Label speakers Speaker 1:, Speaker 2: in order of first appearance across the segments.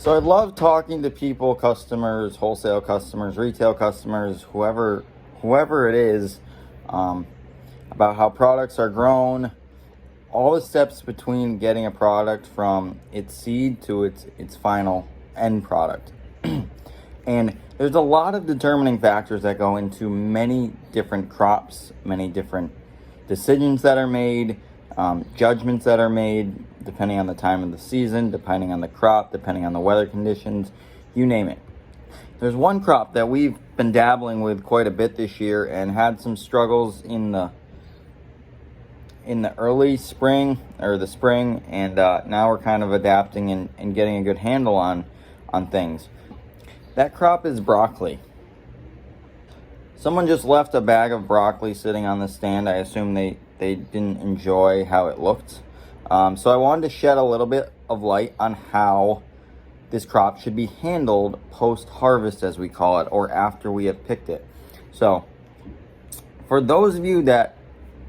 Speaker 1: So I love talking to people, customers, wholesale customers, retail customers, whoever it is, about how products are grown, all the steps between getting a product from its seed to its final end product. And there's a lot of determining factors that go into many different crops, many different decisions that are made, judgments that are made, depending on the time of the season, depending on the crop, depending on the weather conditions, you name it. There's one crop that we've been dabbling with quite a bit this year and had some struggles in the early spring or the spring, and now we're kind of adapting and getting a good handle on things. That crop is broccoli. Someone just left a bag of broccoli sitting on the stand. I assume they didn't enjoy how it looked. So I wanted to shed a little bit of light on how this crop should be handled post-harvest, as we call it, or after we have picked it. So for those of you that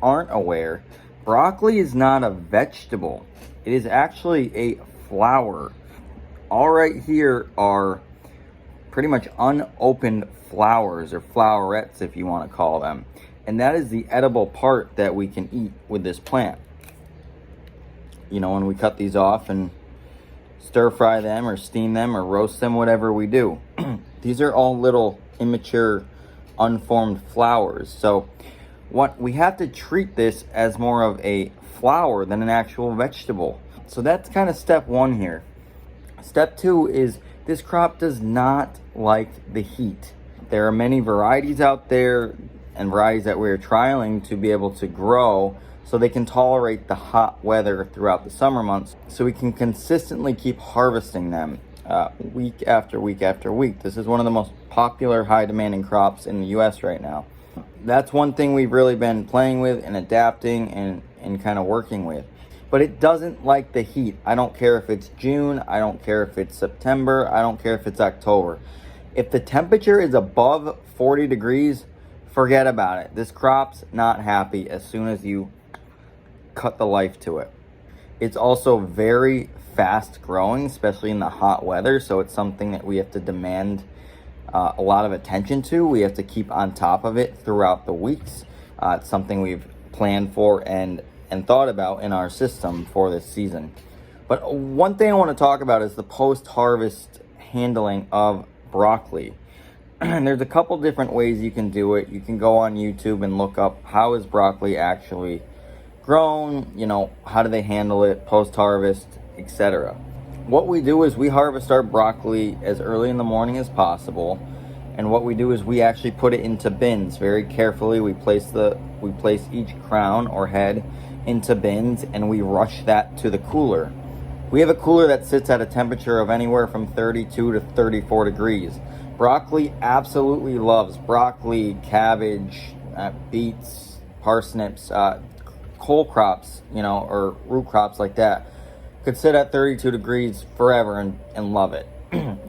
Speaker 1: aren't aware, broccoli is not a vegetable. It is actually a flower. All right here are pretty much unopened flowers, or flowerets if you want to call them. And that is the edible part that we can eat with this plant. You know, when we cut these off and stir fry them or steam them or roast them, whatever we do. These are all little immature, unformed flowers. So what we have to treat this as more of a flower than an actual vegetable. So that's kind of step one here. Step two is this crop does not like the heat. There are many varieties out there and varieties that we're trialing to be able to grow so they can tolerate the hot weather throughout the summer months, so we can consistently keep harvesting them week after week after week. This is one of the most popular high demanding crops in the US right now. That's one thing we've really been playing with and adapting and kind of working with. But it doesn't like the heat. I don't care if it's June, I don't care if it's September, I don't care if it's October. If the temperature is above 40 degrees, forget about it. This crop's not happy as soon as you cut the life to it. It's also very fast growing, especially in the hot weather, so it's something that we have to demand a lot of attention to. We have to keep on top of it throughout the weeks. It's something we've planned for and thought about in our system for this season. But one thing I want to talk about is the post-harvest handling of broccoli. And there's a couple different ways you can do it. You can go on YouTube and look up how is broccoli actually grown, you know, how do they handle it post-harvest, etc. What we do is we harvest our broccoli as early in the morning as possible, and what we do is we actually put it into bins very carefully. We place each crown or head into bins, and we rush that to the cooler. We have a cooler that sits at a temperature of anywhere from 32 to 34 degrees. Broccoli absolutely loves broccoli, cabbage, beets, parsnips, cole crops, you know, or root crops like that, could sit at 32 degrees forever and love it.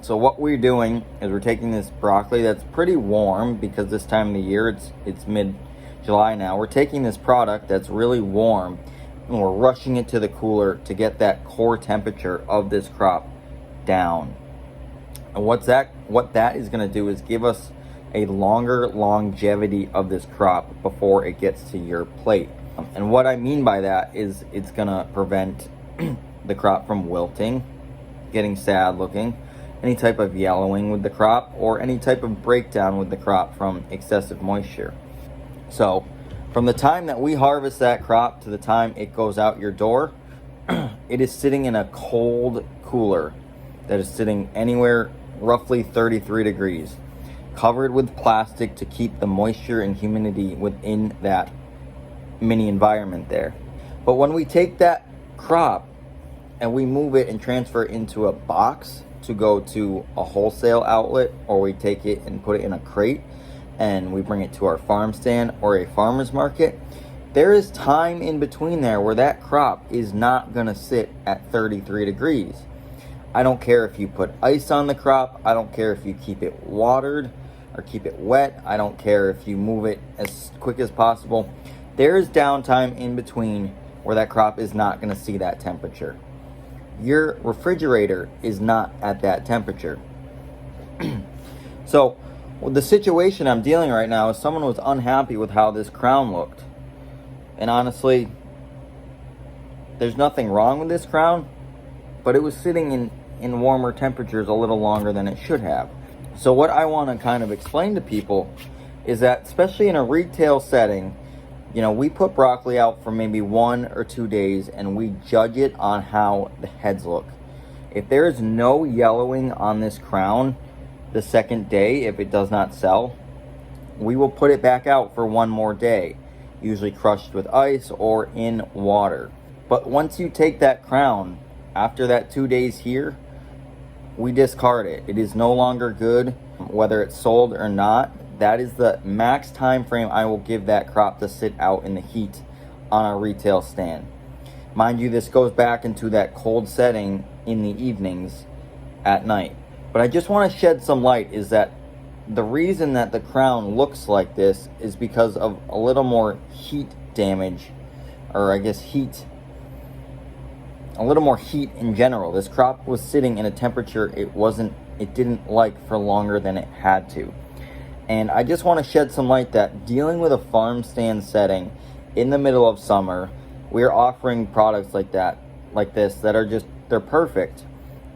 Speaker 1: So what we're doing is we're taking this broccoli that's pretty warm, because this time of the year it's mid-July now. We're taking this product that's really warm and we're rushing it to the cooler to get that core temperature of this crop down. And what that is going to do is give us a longer longevity of this crop before it gets to your plate. And what I mean by that is it's going to prevent the crop from wilting, getting sad looking, any type of yellowing with the crop, or any type of breakdown with the crop from excessive moisture. So from the time that we harvest that crop to the time it goes out your door, it is sitting in a cold cooler that is sitting anywhere roughly 33 degrees, covered with plastic to keep the moisture and humidity within that mini environment there. But when we take that crop and we move it and transfer it into a box to go to a wholesale outlet, or we take it and put it in a crate and we bring it to our farm stand or a farmer's market, there is time in between there where that crop is not going to sit at 33 degrees. I don't care if you put ice on the crop. I don't care if you keep it watered or keep it wet. I don't care if you move it as quick as possible. There is downtime in between where that crop is not going to see that temperature. your refrigerator is not at that temperature. So the situation I'm dealing right now is someone was unhappy with how this crown looked. And honestly, there's nothing wrong with this crown, but it was sitting in warmer temperatures a little longer than it should have. So what I want to kind of explain to people is that, especially in a retail setting, you know, we put broccoli out for maybe 1 or 2 days and we judge it on how the heads look. If there is no yellowing on this crown the second day, if it does not sell, we will put it back out for 1 more day, usually crushed with ice or in water. But once you take that crown, after that 2 days here, we discard it. It is no longer good, whether it's sold or not. That is the max time frame I will give that crop to sit out in the heat on our retail stand. Mind you, this goes back into that cold setting in the evenings at night. But I just want to shed some light is that the reason that the crown looks like this is because of a little more heat damage, or I guess a little more heat in general. This crop was sitting in a temperature it didn't like for longer than it had to. And I just want to shed some light that dealing with a farm stand setting in the middle of summer, we're offering products like this that are just, they're perfect,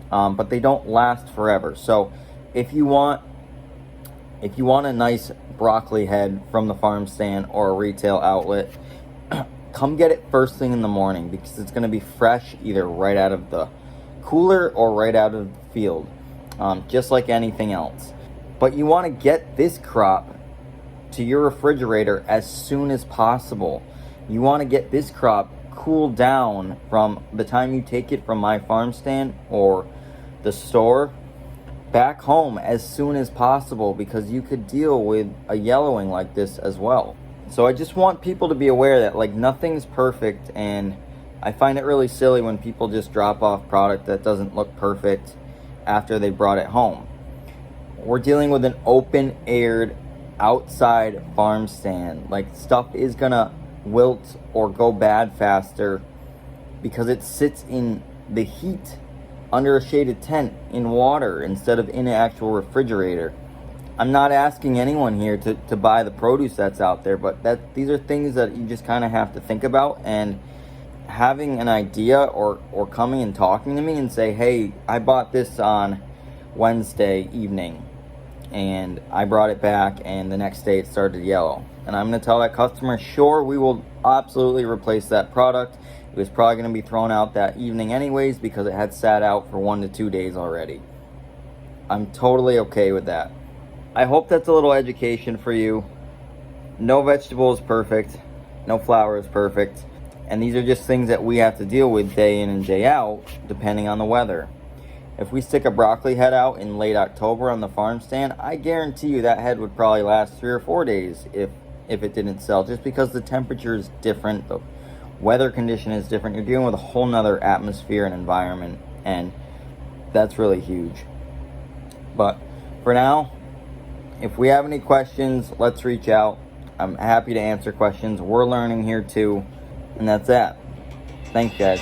Speaker 1: but they don't last forever. So if you want a nice broccoli head from the farm stand or a retail outlet, come get it first thing in the morning, because it's going to be fresh either right out of the cooler or right out of the field, just like anything else. But you want to get this crop to your refrigerator as soon as possible. You want to get this crop cooled down from the time you take it from my farm stand or the store back home as soon as possible, because you could deal with a yellowing like this as well. So I just want people to be aware that, like, nothing's perfect, and I find it really silly when people just drop off product that doesn't look perfect after they brought it home. We're dealing with an open-aired outside farm stand. Like, stuff is gonna wilt or go bad faster because it sits in the heat under a shaded tent in water instead of in an actual refrigerator. I'm not asking anyone here to buy the produce that's out there, but these are things that you just kind of have to think about. And having an idea or coming and talking to me and say, hey, I bought this on Wednesday evening and I brought it back and the next day it started to yellow. And I'm going to tell that customer, sure, we will absolutely replace that product. It was probably going to be thrown out that evening anyways because it had sat out for 1 to 2 days already. I'm totally okay with that. I hope that's a little education for you. No vegetable is perfect. No flour is perfect. And these are just things that we have to deal with day in and day out, depending on the weather. If we stick a broccoli head out in late October on the farm stand, I guarantee you that head would probably last 3 or 4 days if it didn't sell, just because the temperature is different, the weather condition is different. You're dealing with a whole nother atmosphere and environment, and that's really huge. But for now, if we have any questions, let's reach out. I'm happy to answer questions. We're learning here too. And that's that. Thanks, guys.